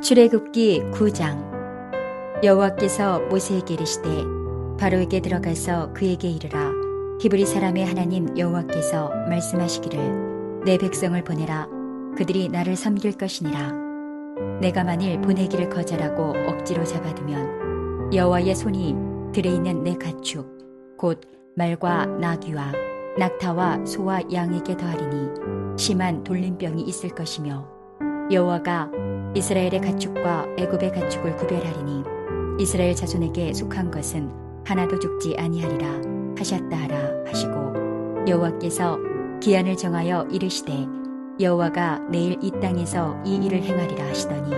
출애굽기 9장. 여호와께서 모세에게 이르시되 바로에게 들어가서 그에게 이르라. 히브리 사람의 하나님 여호와께서 말씀하시기를 내 백성을 보내라. 그들이 나를 섬길 것이니라. 내가 만일 보내기를 거절하고 억지로 잡아두면 여호와의 손이 들에 있는 내 가축 곧 말과 나귀와 낙타와 소와 양에게 더하리니 심한 돌림병이 있을 것이며 여호와가 이스라엘의 가축과 애굽의 가축을 구별하리니 이스라엘 자손에게 속한 것은 하나도 죽지 아니하리라 하셨다 하라 하시고, 여호와께서 기한을 정하여 이르시되 여호와가 내일 이 땅에서 이 일을 행하리라 하시더니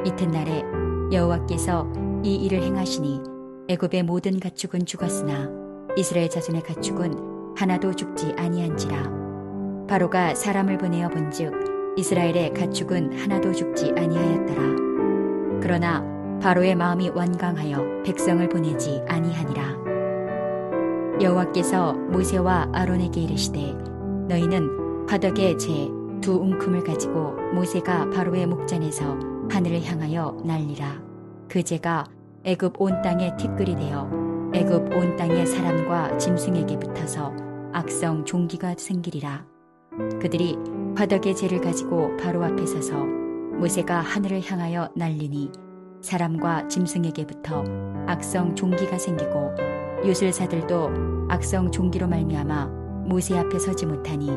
이튿날에 여호와께서 이 일을 행하시니 애굽의 모든 가축은 죽었으나 이스라엘 자손의 가축은 하나도 죽지 아니한지라. 바로가 사람을 보내어 본즉 이스라엘의 가축은 하나도 죽지 아니하였더라. 그러나 바로의 마음이 완강하여 백성을 보내지 아니하니라. 여호와께서 모세와 아론에게 이르시되 너희는 화덕의 재 두 웅큼을 가지고 모세가 바로의 목전에서 하늘을 향하여 날리라. 그 재가 애굽 온 땅에 티끌이 되어 애굽 온 땅의 사람과 짐승에게 붙어서 악성 종기가 생기리라. 그들이 화덕의 재를 가지고 바로 앞에 서서 모세가 하늘을 향하여 날리니 사람과 짐승에게 붙어 악성 종기가 생기고 요술사들도 악성 종기로 말미암아 모세 앞에 서지 못하니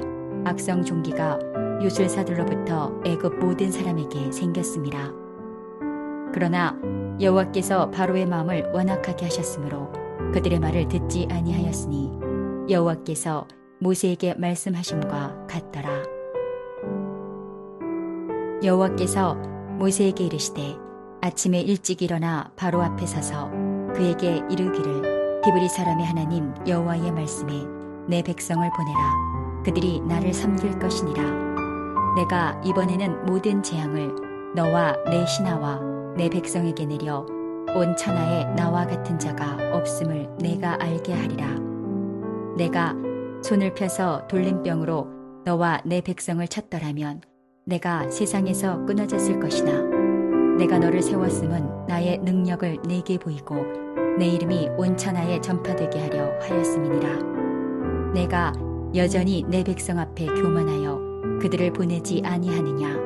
악성 종기가 요술사들로부터 애굽 모든 사람에게 생겼음이라. 그러나 여호와께서 바로의 마음을 완악하게 하셨으므로 그들의 말을 듣지 아니하였으니 여호와께서 모세에게 말씀하심과 같더라. 여호와께서 모세에게 이르시되 아침에 일찍 일어나 바로 앞에 서서 그에게 이르기를 히브리 사람의 하나님 여호와의 말씀에 내 백성을 보내라. 그들이 나를 섬길 것이니라. 내가 이번에는 모든 재앙을 너와 내 신하와 내 백성에게 내려 온 천하에 나와 같은 자가 없음을 내가 알게 하리라. 내가 손을 펴서 돌림병으로 너와 내 백성을 쳤더라면 내가 세상에서 끊어졌을 것이나 내가 너를 세웠음은 나의 능력을 내게 보이고 내 이름이 온 천하에 전파되게 하려 하였음이니라. 내가 여전히 내 백성 앞에 교만하여 그들을 보내지 아니하느냐.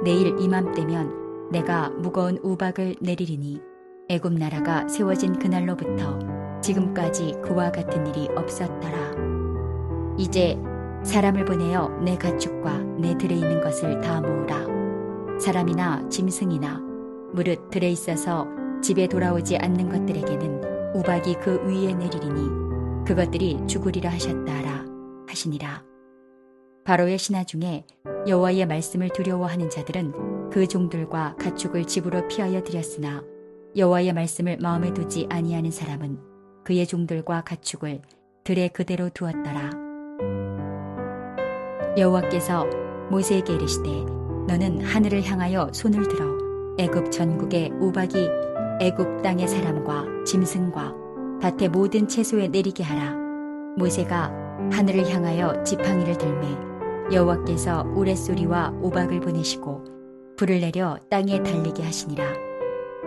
내일 이맘때면 내가 무거운 우박을 내리리니 애굽 나라가 세워진 그날로부터 지금까지 그와 같은 일이 없었더라. 이제 사람을 보내어 내 가축과 내 들에 있는 것을 다 모으라. 사람이나 짐승이나 무릇 들에 있어서 집에 돌아오지 않는 것들에게는 우박이 그 위에 내리리니 그것들이 죽으리라 하셨다 하라 하시니라. 바로의 신하 중에 여호와의 말씀을 두려워하는 자들은 그 종들과 가축을 집으로 피하여 들였으나 여호와의 말씀을 마음에 두지 아니하는 사람은 그의 종들과 가축을 들에 그대로 두었더라. 여호와께서 모세에게 이르시되 너는 하늘을 향하여 손을 들어 애굽 전국의 우박이 애굽 땅의 사람과 짐승과 밭의 모든 채소에 내리게 하라. 모세가 하늘을 향하여 지팡이를 들매 여호와께서 우레소리와 우박을 보내시고 불을 내려 땅에 달리게 하시니라.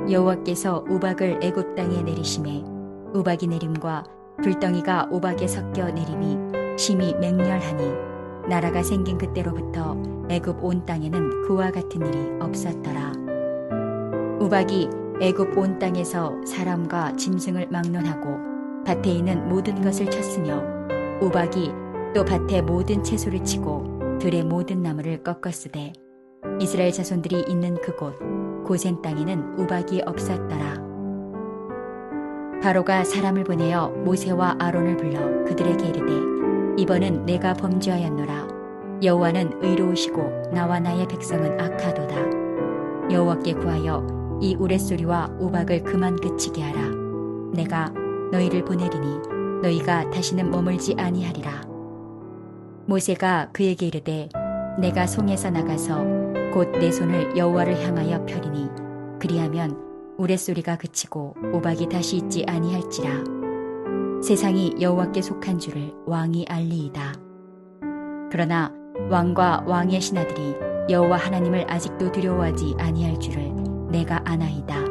여호와께서 우박을 애굽 땅에 내리심에 우박이 내림과 불덩이가 우박에 섞여 내림이 심히 맹렬하니 나라가 생긴 그때로부터 애굽 온 땅에는 그와 같은 일이 없었더라. 우박이 애굽 온 땅에서 사람과 짐승을 막론하고 밭에 있는 모든 것을 쳤으며 우박이 또 밭의 모든 채소를 치고 들의 모든 나무를 꺾었으되 이스라엘 자손들이 있는 그곳 고센 땅에는 우박이 없었더라. 바로가 사람을 보내어 모세와 아론을 불러 그들에게 이르되 이번은 내가 범죄하였노라. 여호와는 의로우시고 나와 나의 백성은 악하도다. 여호와께 구하여 이 우레소리와 우박을 그만 그치게 하라. 내가 너희를 보내리니 너희가 다시는 머물지 아니하리라. 모세가 그에게 이르되 내가 송에서 나가서 곧 내 손을 여호와를 향하여 펴리니 그리하면 우레소리가 그치고 우박이 다시 있지 아니할지라. 세상이 여호와께 속한 줄을 왕이 알리이다. 그러나 왕과 왕의 신하들이 여호와 하나님을 아직도 두려워하지 아니할 줄을 내가 아나이다.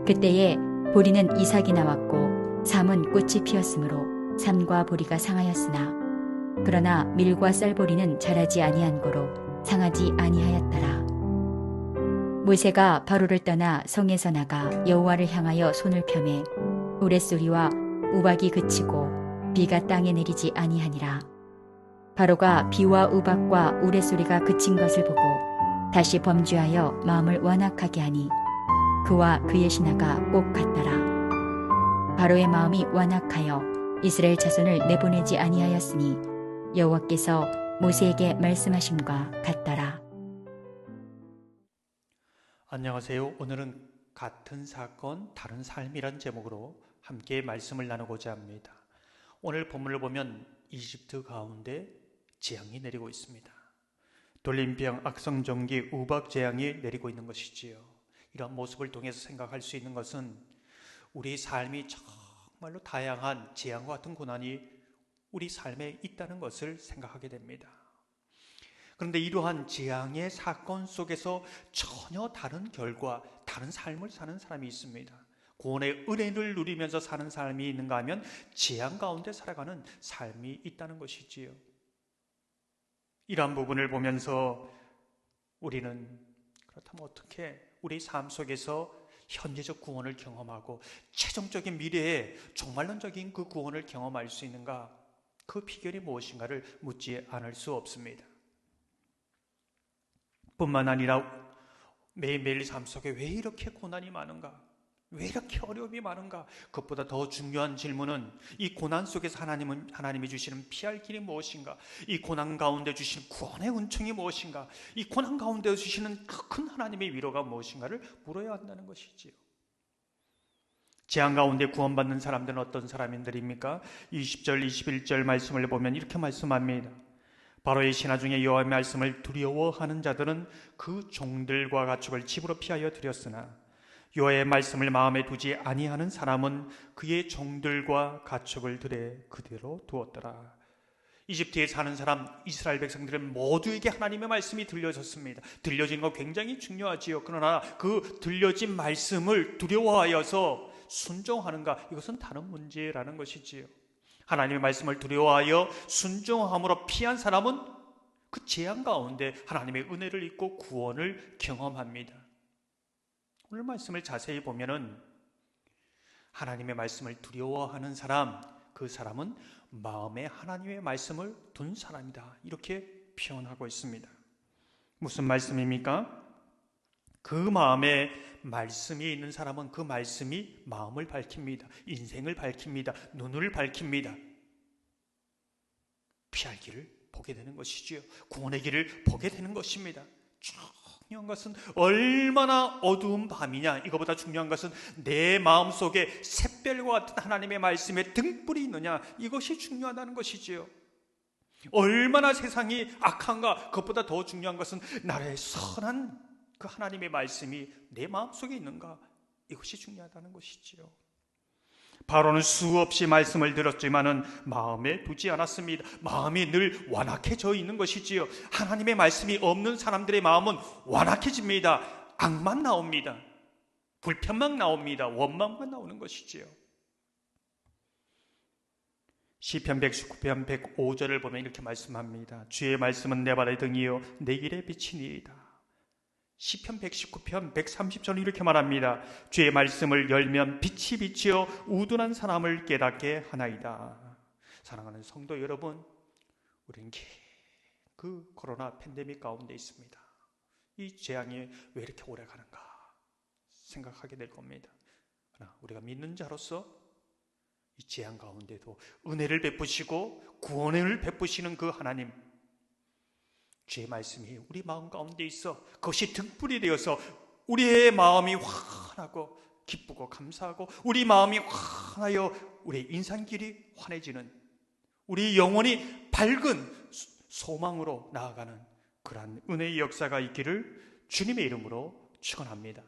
그때에 보리는 이삭이 나왔고 삶은 꽃이 피었으므로 삶과 보리가 상하였으나 그러나 밀과 쌀보리는 자라지 아니한 고로 상하지 아니하였더라. 모세가 바로를 떠나 성에서 나가 여호와를 향하여 손을 펴매 우레소리와 우박이 그치고 비가 땅에 내리지 아니하니라. 바로가 비와 우박과 우레소리가 그친 것을 보고 다시 범죄하여 마음을 완악하게 하니 그와 그의 신하가 꼭 같더라. 바로의 마음이 완악하여 이스라엘 자손을 내보내지 아니하였으니 여호와께서 모세에게 말씀하심과 같더라. 안녕하세요. 오늘은 같은 사건, 다른 삶이란 제목으로 함께 말씀을 나누고자 합니다. 오늘 본문을 보면 이집트 가운데 재앙이 내리고 있습니다. 돌림병, 악성전기, 우박 재앙이 내리고 있는 것이지요. 이런 모습을 통해서 생각할 수 있는 것은 우리 삶이 정말로 다양한 재앙과 같은 고난이 우리 삶에 있다는 것을 생각하게 됩니다. 그런데 이러한 재앙의 사건 속에서 전혀 다른 결과, 다른 삶을 사는 사람이 있습니다. 구원의 은혜를 누리면서 사는 삶이 있는가 하면 재앙 가운데 살아가는 삶이 있다는 것이지요. 이러한 부분을 보면서 우리는 그렇다면 어떻게 우리 삶 속에서 현재적 구원을 경험하고 최종적인 미래에 종말론적인 그 구원을 경험할 수 있는가? 그 비결이 무엇인가를 묻지 않을 수 없습니다. 뿐만 아니라 매일매일 삶 속에 왜 이렇게 고난이 많은가? 왜 이렇게 어려움이 많은가? 그것보다 더 중요한 질문은 이 고난 속에서 하나님이 주시는 피할 길이 무엇인가? 이 고난 가운데 주시는 구원의 은총이 무엇인가? 이 고난 가운데 주시는 큰 하나님의 위로가 무엇인가를 물어야 한다는 것이지요. 재앙 가운데 구원받는 사람들은 어떤 사람들입니까? 20절, 21절 말씀을 보면 이렇게 말씀합니다. 바로의 신하 중에 여호와의 말씀을 두려워하는 자들은 그 종들과 가축을 집으로 피하여 들였으나 여호와의 말씀을 마음에 두지 아니하는 사람은 그의 종들과 가축을 들에 그대로 두었더라. 이집트에 사는 사람, 이스라엘 백성들은 모두에게 하나님의 말씀이 들려졌습니다. 들려진 거 굉장히 중요하지요. 그러나 그 들려진 말씀을 두려워하여서 순종하는가? 이것은 다른 문제라는 것이지요. 하나님의 말씀을 두려워하여 순종함으로 피한 사람은 그 재앙 가운데 하나님의 은혜를 입고 구원을 경험합니다. 오늘 말씀을 자세히 보면은 하나님의 말씀을 두려워하는 사람, 그 사람은 마음에 하나님의 말씀을 둔 사람이다. 이렇게 표현하고 있습니다. 무슨 말씀입니까? 그 마음에 말씀이 있는 사람은 그 말씀이 마음을 밝힙니다. 인생을 밝힙니다. 눈을 밝힙니다. 피할 길을 보게 되는 것이지요. 구원의 길을 보게 되는 것입니다. 중요한 것은 얼마나 어두운 밤이냐, 이거보다 중요한 것은 내 마음속에 샛별과 같은 하나님의 말씀에 등불이 있느냐, 이것이 중요하다는 것이지요. 얼마나 세상이 악한가, 그것보다 더 중요한 것은 나의 선한 그 하나님의 말씀이 내 마음속에 있는가, 이것이 중요하다는 것이지요. 바로는 수없이 말씀을 들었지만은 마음에 두지 않았습니다. 마음이 늘 완악해져 있는 것이지요. 하나님의 말씀이 없는 사람들의 마음은 완악해집니다. 악만 나옵니다. 불편만 나옵니다. 원망만 나오는 것이지요. 시편 119편 105절을 보면 이렇게 말씀합니다. 주의 말씀은 내 발의 등이요 내 길의 빛이니이다. 시편 119편 130절은 이렇게 말합니다. 주의 말씀을 열면 빛이 비치어 우둔한 사람을 깨닫게 하나이다. 사랑하는 성도 여러분, 우리는 그 코로나 팬데믹 가운데 있습니다. 이 재앙이 왜 이렇게 오래 가는가 생각하게 될 겁니다. 그러나 우리가 믿는 자로서 이 재앙 가운데도 은혜를 베푸시고 구원을 베푸시는 그 하나님, 주의 말씀이 우리 마음 가운데 있어 그것이 등불이 되어서 우리의 마음이 환하고 기쁘고 감사하고 우리 마음이 환하여 우리의 인상길이 환해지는, 우리 영혼이 밝은 소망으로 나아가는 그러한 은혜의 역사가 있기를 주님의 이름으로 축원합니다.